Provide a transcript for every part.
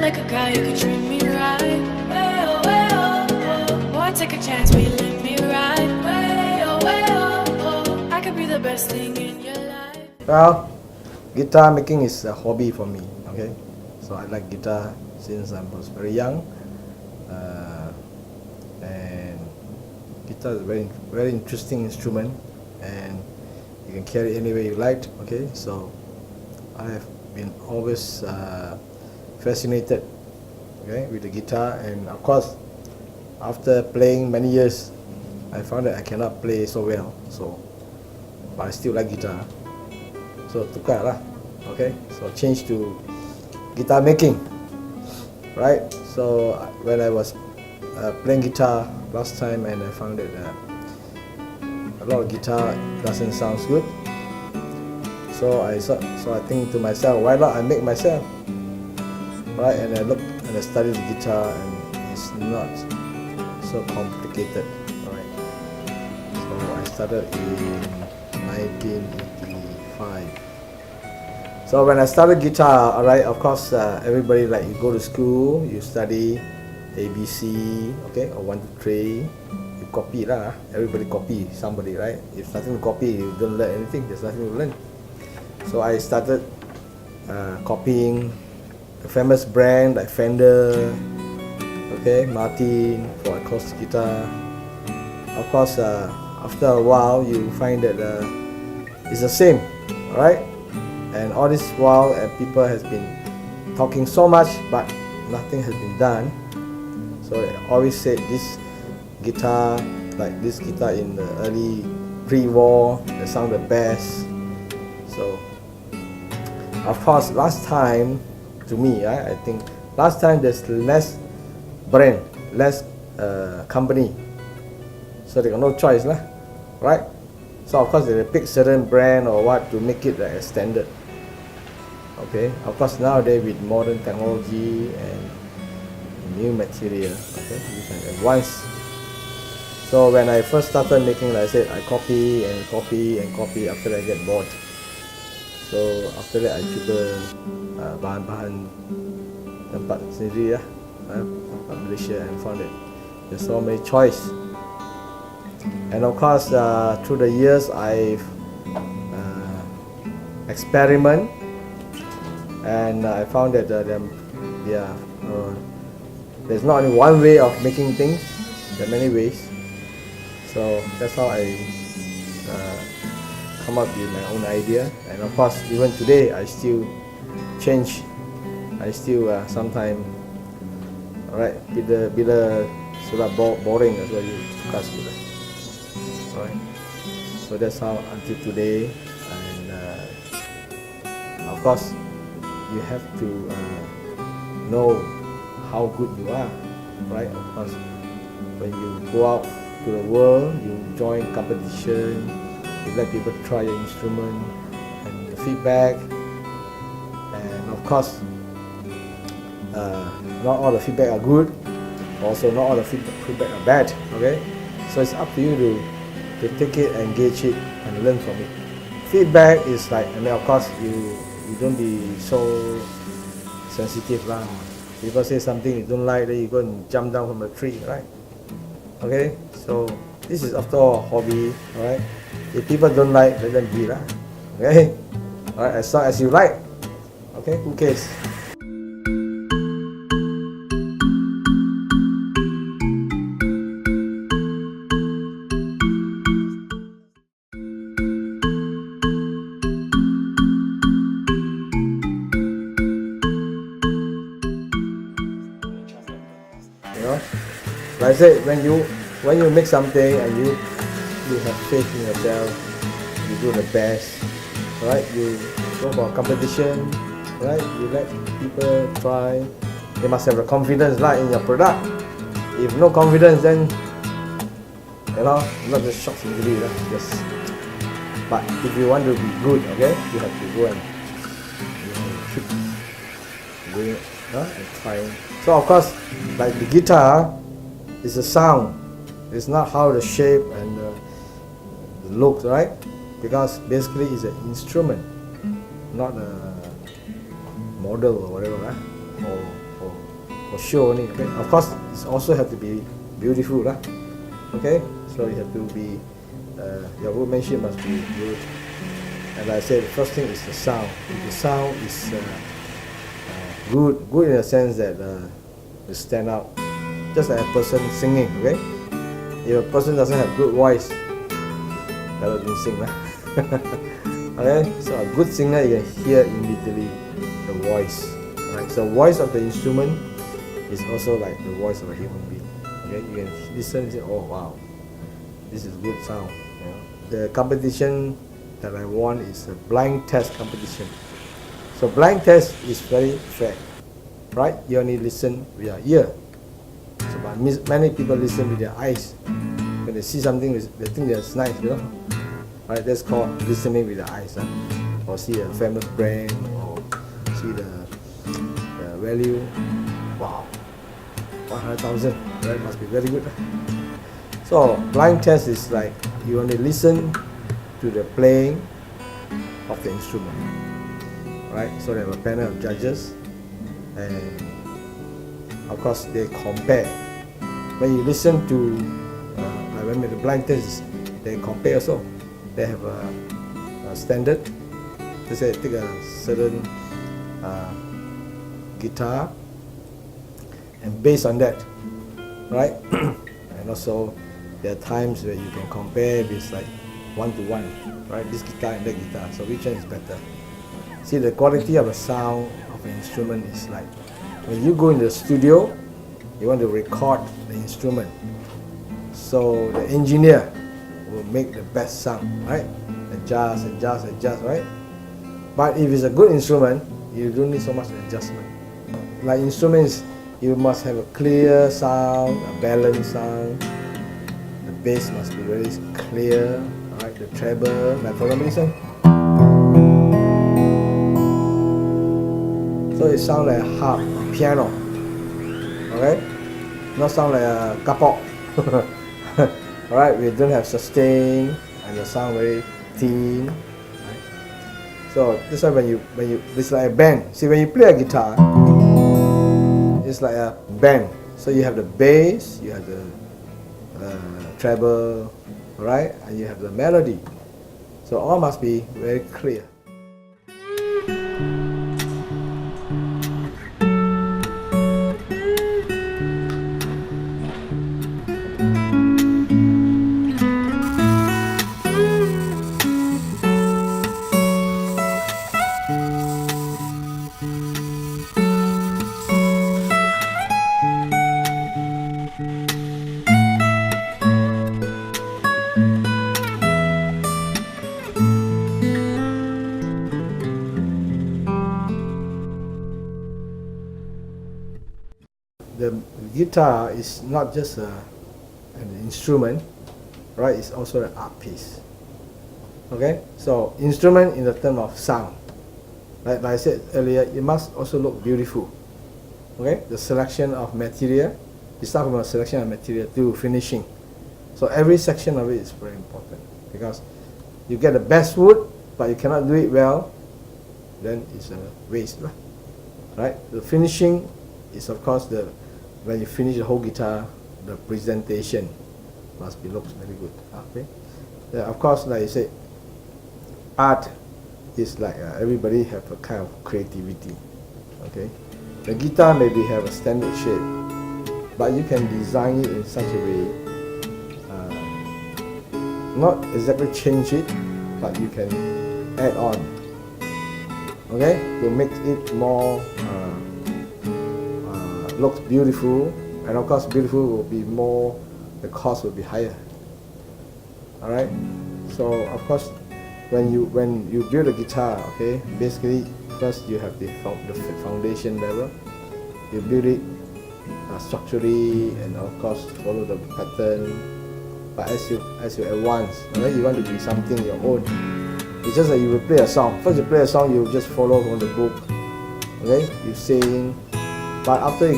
like a guy who could treat me right. Way oh, way oh, oh. Boy, take a chance, will you let me ride? Way oh, oh. I could be the best thing in your life. Well, guitar making is a hobby for me. Okay, so I like guitar since I was very young, and guitar is a very interesting instrument, and you can carry it anywhere you like. Okay, so I have been always fascinated, okay, with the guitar, and of course, after playing many years, I found that I cannot play so well. But I still like guitar, so tukar lah. Okay, so change to guitar making, right? So when I was playing guitar last time, and I found that a lot of guitar doesn't sound good. So I think to myself, why not I make myself, right? And I look and I study the guitar, and it's not so complicated, right? So I started in 1985. So when I started guitar, alright, of course, everybody, like, you go to school, you study ABC, okay, or 1, 2, 3, you copy lah. Everybody copy somebody, right? If nothing to copy, you don't learn anything. There's nothing to learn. So I started copying a famous brand like Fender, okay, Martin for acoustic guitar. Of course, after a while, you find that it's the same, alright? And all this while, people has been talking so much, but nothing has been done. So they always said this guitar, like this guitar in the early pre-war, that sound the best. So, of course, last time, to me, I think last time there's less brand, less company. So they got no choice, lah, right? So of course they pick certain brand or what to make it like a standard. Okay, of course nowadays with modern technology and new material, okay, you can advance. So when I first started making, like I said, I copy and copy and copy. After that I get bored. So after that I cuba bahan-bahan tempat sendiri lah, tempat Malaysia, and found that there's so many choice. And of course, through the years, I've experiment, and I found that there's not only one way of making things. There are many ways. So that's how I come up with my own idea. And of course, even today, I still change. I still sometimes, alright, bila sudah boring, that's why you suka sikit. Right. So that's how until today, and of course you have to know how good you are, right? Of course, when you go out to the world, you join competition, you let people try your instrument and the feedback, and of course not all the feedback are good, also not all the feedback are bad, okay? So it's up to you to take it, engage it, and learn from it. Feedback is like, I mean, of course, you don't be so sensitive lah. People say something you don't like, then you go and jump down from a tree, right? Okay, so this is after all a hobby, alright? If people don't like, let them be lah. Okay, alright, as long as you like, okay, who cares? Like I said, when you make something and you have faith in yourself, you do the best, right? You go for a competition, right? You let people try. They must have the confidence in your product. If no confidence, then not just shots injury, just. But if you want to be good, okay, you have to go and keep doing it, and trying. So of course, like the guitar, it's the sound. It's not how the shape and the look, right? Because basically it's an instrument, not a model or whatever, or for show only. Okay, of course it also have to be beautiful, lah. Okay, so you have to be your workmanship must be good. And like I said, the first thing is the sound. If the sound is good in the sense that you stand out, just like a person singing. Okay, if a person doesn't have good voice, that doesn't sing, lah. Okay, so a good singer, you can hear immediately the voice. Right, so voice of the instrument is also like the voice of a human being. Okay, you can listen and say, oh wow, this is good sound. You know? The competition that I won is a blind test competition. So blind test is very fair, right? You only listen with your ear. So but many people listen with their eyes. When they see something, they think that's nice, you know. Right? That's called listening with the eyes, or see a famous brand, or see the value. Wow, 100,000. Right? Must be very good. So blind test is like you only listen to the playing of the instrument, right? So they have a panel of judges, and of course they compare. When you listen to when the blind test, they compare also. They have a standard. They say take a certain guitar, and based on that, right? And also there are times where you can compare with like 1-to-1, right? This guitar and that guitar. So which one is better? See, the quality of the sound of an instrument is like when you go in the studio, you want to record the instrument. So the engineer will make the best sound, right? Adjust, right? But if it's a good instrument, you don't need so much adjustment. Like instruments, you must have a clear sound, a balanced sound. The bass must be very clear. Right, the treble, like for example this one. So it sounds like a harp, a piano. Okay? Not sound like a kapok. Alright, we don't have sustain and the sound very thin. Right? So this one when you it's like a band. See, when you play a guitar, it's like a band. So you have the bass, you have the treble, right? And you have the melody. So all must be very clear. The guitar is not just an instrument, right? It's also an art piece. Okay, so instrument in the term of sound, like I said earlier, it must also look beautiful. Okay, the selection of material, you start from a selection of material to finishing. So every section of it is very important, because you get the best wood, but you cannot do it well, then it's a waste, right? The finishing is of course when you finish the whole guitar, the presentation must be looks very good. Okay, of course, like I said, art is like everybody have a kind of creativity. Okay, the guitar maybe have a standard shape, but you can design it in such a way, not exactly change it, but you can add on. Okay, to make it more looks beautiful, and of course beautiful will be more, the cost will be higher. Alright, so of course when you build a guitar, okay, basically first you have the foundation level, you build it structurally, and of course follow the pattern. But as you advance, alright, you want to do something your own. It's just that you will play a song. First you play a song, you just follow from the book. Okay, you sing. But after you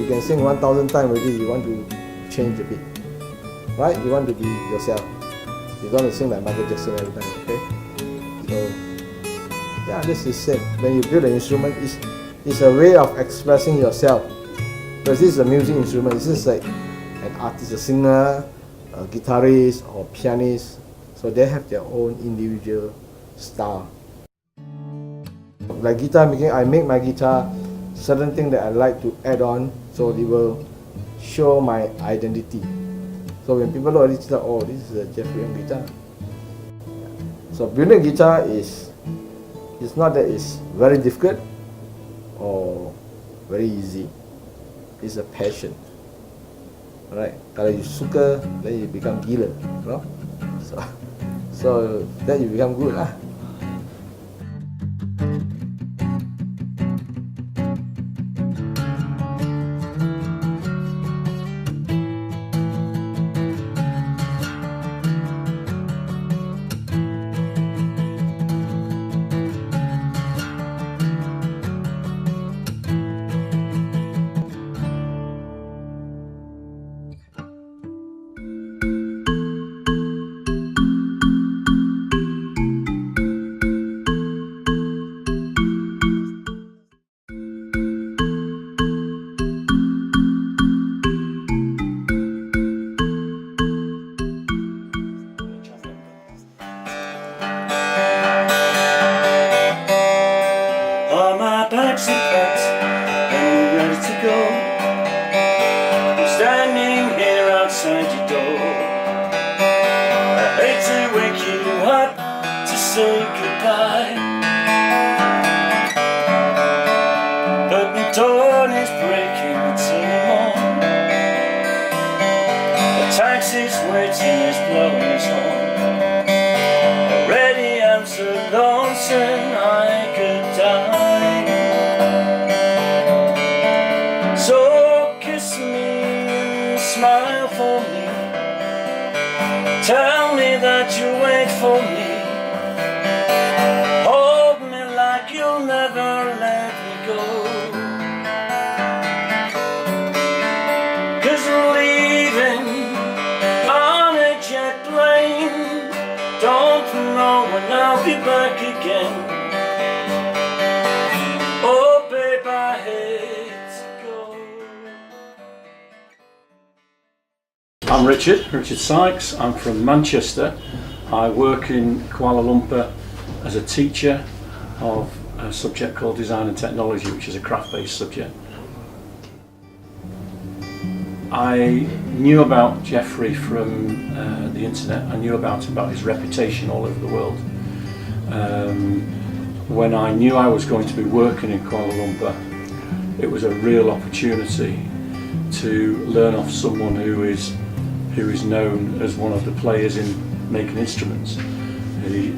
can sing 1,000 times already, you want to change a bit, right? You want to be yourself. You don't want to sing like Michael Jackson every time, okay? So yeah, this is it. When you build an instrument, it's a way of expressing yourself. Because this is a music instrument. This is like an artist, a singer, a guitarist or pianist. So they have their own individual style. Like guitar making, I make my guitar certain thing that I like to add on, so it will show my identity. So when people look at this guitar, oh, this is a Jeffrey Yong guitar. So building a guitar it's not that it's very difficult or very easy. It's a passion. Alright, kalau you suka, then you become gila, you know? So then you become good lah. Bags are packed and ready to go. I'm standing here outside your door. I hate to wake you up to say goodbye, but the dawn is breaking, it's early morn. The taxi's waiting, is blowing his horn. Already I'm so lonesome I could die. So kiss me and smile for me. Tell me that you wait for me. Hold me like you'll never let me go. 'Cause I'm leaving on a jet plane. Don't know when I'll be back again. Oh babe, I hate to go. I'm Richard Sykes. I'm from Manchester. I work in Kuala Lumpur as a teacher of a subject called Design and Technology, which is a craft-based subject. I knew about Jeffrey from the internet. I knew about him, about his reputation all over the world. When I knew I was going to be working in Kuala Lumpur, it was a real opportunity to learn off someone who is known as one of the players in making instruments.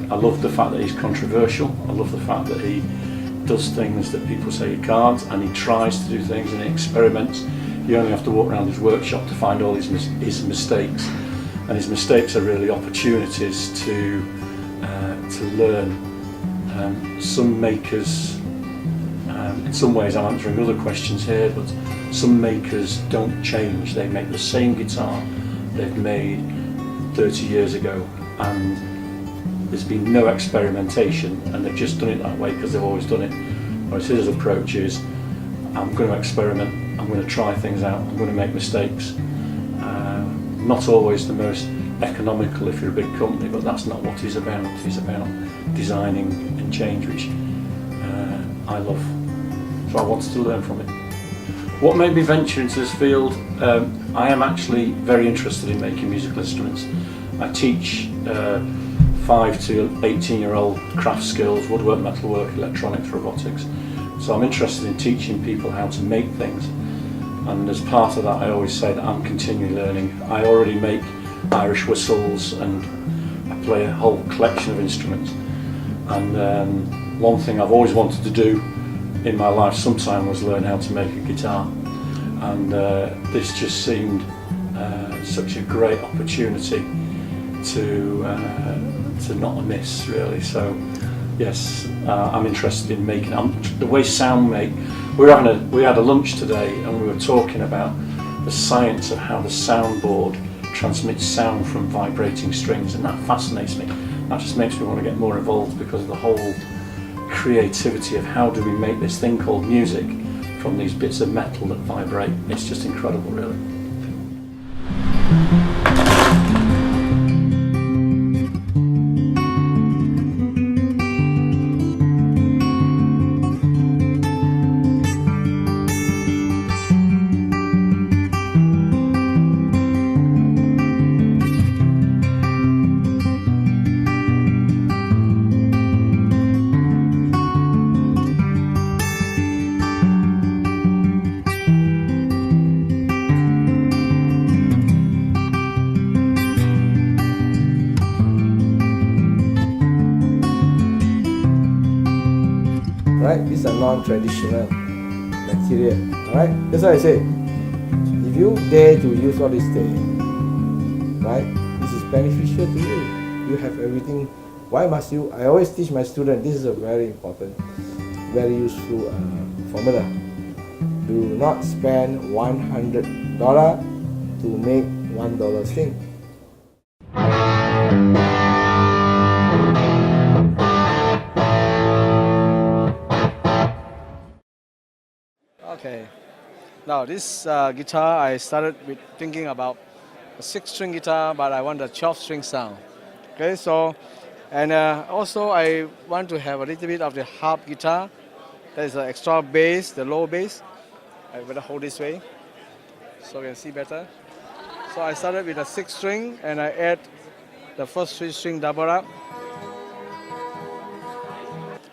I love the fact that he's controversial. I love the fact that he does things that people say he can't, and he tries to do things and he experiments. You only have to walk around his workshop to find all his mistakes, and his mistakes are really opportunities to learn. Some makers, in some ways I'm answering other questions here, but some makers don't change. They make the same guitar they've made 30 years ago, and there's been no experimentation, and they've just done it that way because they've always done it. Whereas his approach is, I'm going to experiment, I'm going to try things out, I'm going to make mistakes. Not always the most economical if you're a big company, but that's not what he's about. He's about designing and change, which I love. So I wanted to learn from it. What made me venture into this field? I am actually very interested in making musical instruments. I teach 5 to 18-year-old craft skills, woodwork, metalwork, electronics, robotics. So I'm interested in teaching people how to make things. And as part of that, I always say that I'm continually learning. I already make Irish whistles and I play a whole collection of instruments. And one thing I've always wanted to do in my life sometime was learn how to make a guitar. And this just seemed such a great opportunity to not miss, really. So yes, I'm interested in making the way sound make. We had a lunch today and we were talking about the science of how the soundboard transmits sound from vibrating strings, and that fascinates me. That just makes me want to get more involved because of the whole creativity of how do we make this thing called music from these bits of metal that vibrate. It's just incredible, really. Right? These are non-traditional material. Alright? That's why I say, if you dare to use all these things, right? This is beneficial to you. You have everything. Why must you? I always teach my students, this is a very important, very useful formula. Do not spend $100 to make $1 thing. Okay, now this guitar I started with thinking about a 6-string guitar, but I want a 12-string sound. Okay, so and also I want to have a little bit of the harp guitar. That is an extra bass, the low bass. I better hold this way so you can see better. So I started with a 6-string and I add the first 3-string double up.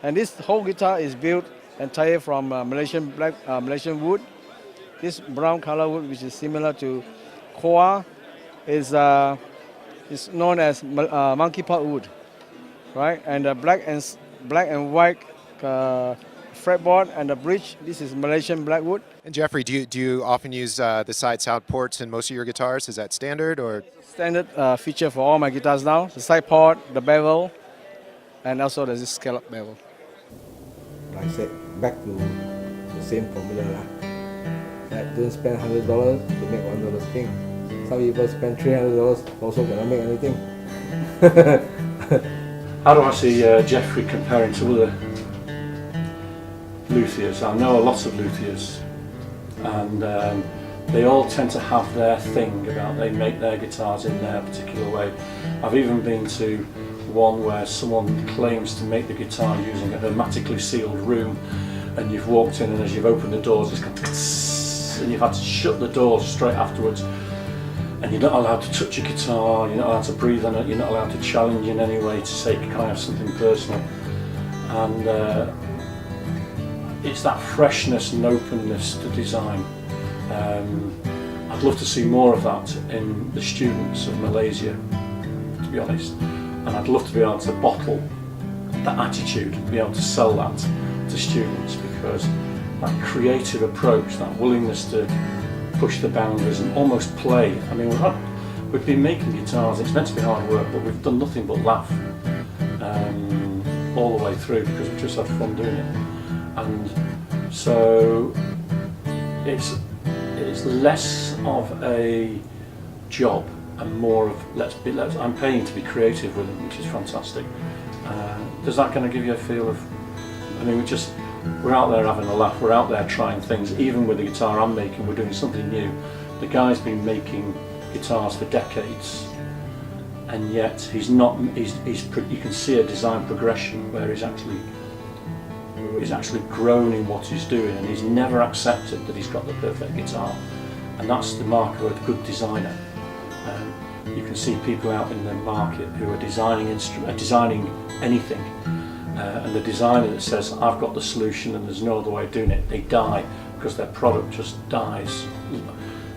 And this whole guitar is built entirely from Malaysian wood. This brown color wood, which is similar to koa, is known as monkey pot wood, right? And the black and white fretboard and the bridge, this is Malaysian blackwood. And Jeffrey, do you often use the side sound ports in most of your guitars? Is that standard or? Standard feature for all my guitars now: the side port, the bevel, and also there's this scallop bevel. Like I said, back to the same formula. That don't spend $100 to make $1 thing. Some people spend $300 also cannot make anything. How do I see Jeffrey comparing to other luthiers? I know a lot of luthiers, and they all tend to have their thing about they make their guitars in their particular way. I've even been to one where someone claims to make the guitar using a hermetically sealed room, and you've walked in and as you've opened the doors it's gone and you've had to shut the doors straight afterwards, and you're not allowed to touch your guitar, you're not allowed to breathe on it, you're not allowed to challenge in any way to say can I have something personal. And it's that freshness and openness to design. I'd love to see more of that in the students of Malaysia, to be honest. And I'd love to be able to bottle that attitude, be able to sell that to students, because that creative approach, that willingness to push the boundaries and almost play. I mean, we've been making guitars, it's meant to be hard work, but we've done nothing but laugh all the way through because we've just had fun doing it. And so it's less of a job and more of I'm paying to be creative with it, which is fantastic. Does that kind of give you a feel of? I mean, we're out there having a laugh. We're out there trying things. Even with the guitar I'm making, we're doing something new. The guy's been making guitars for decades, and yet he's not. You can see a design progression where he's actually grown in what he's doing, and he's never accepted that he's got the perfect guitar, and that's the mark of a good designer. You can see people out in the market who are designing anything, and the designer that says I've got the solution and there's no other way of doing it, they die because their product just dies.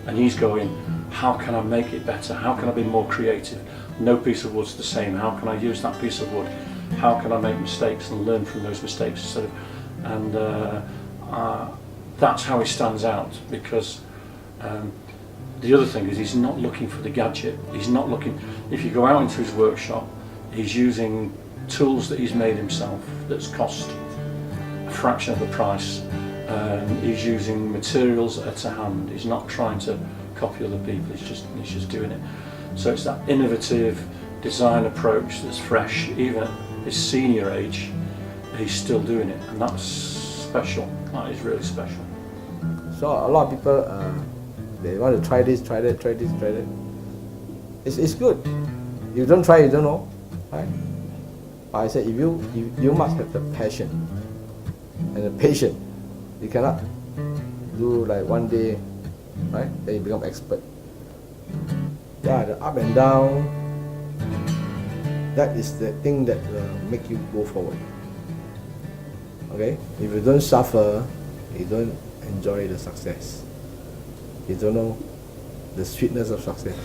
And he's going, how can I make it better? How can I be more creative? No piece of wood's the same. How can I use that piece of wood? How can I make mistakes and learn from those mistakes instead of? And that's how he stands out, because. The other thing is he's not looking for the gadget. He's not looking. If you go out into his workshop, he's using tools that he's made himself that's cost a fraction of the price. He's using materials that are to hand. He's not trying to copy other people. He's just doing it. So it's that innovative design approach that's fresh. Even at his senior age, he's still doing it, and that's special. That is really special. So a lot of people they want to try this, try that, try this, try that. It's good. You don't try, you don't know, right? But I said if you must have the passion and the patience. You cannot do like one day, right? Then you become expert. Yeah, the up and down. That is the thing that make you go forward. Okay, if you don't suffer, you don't enjoy the success. You don't know the sweetness of success.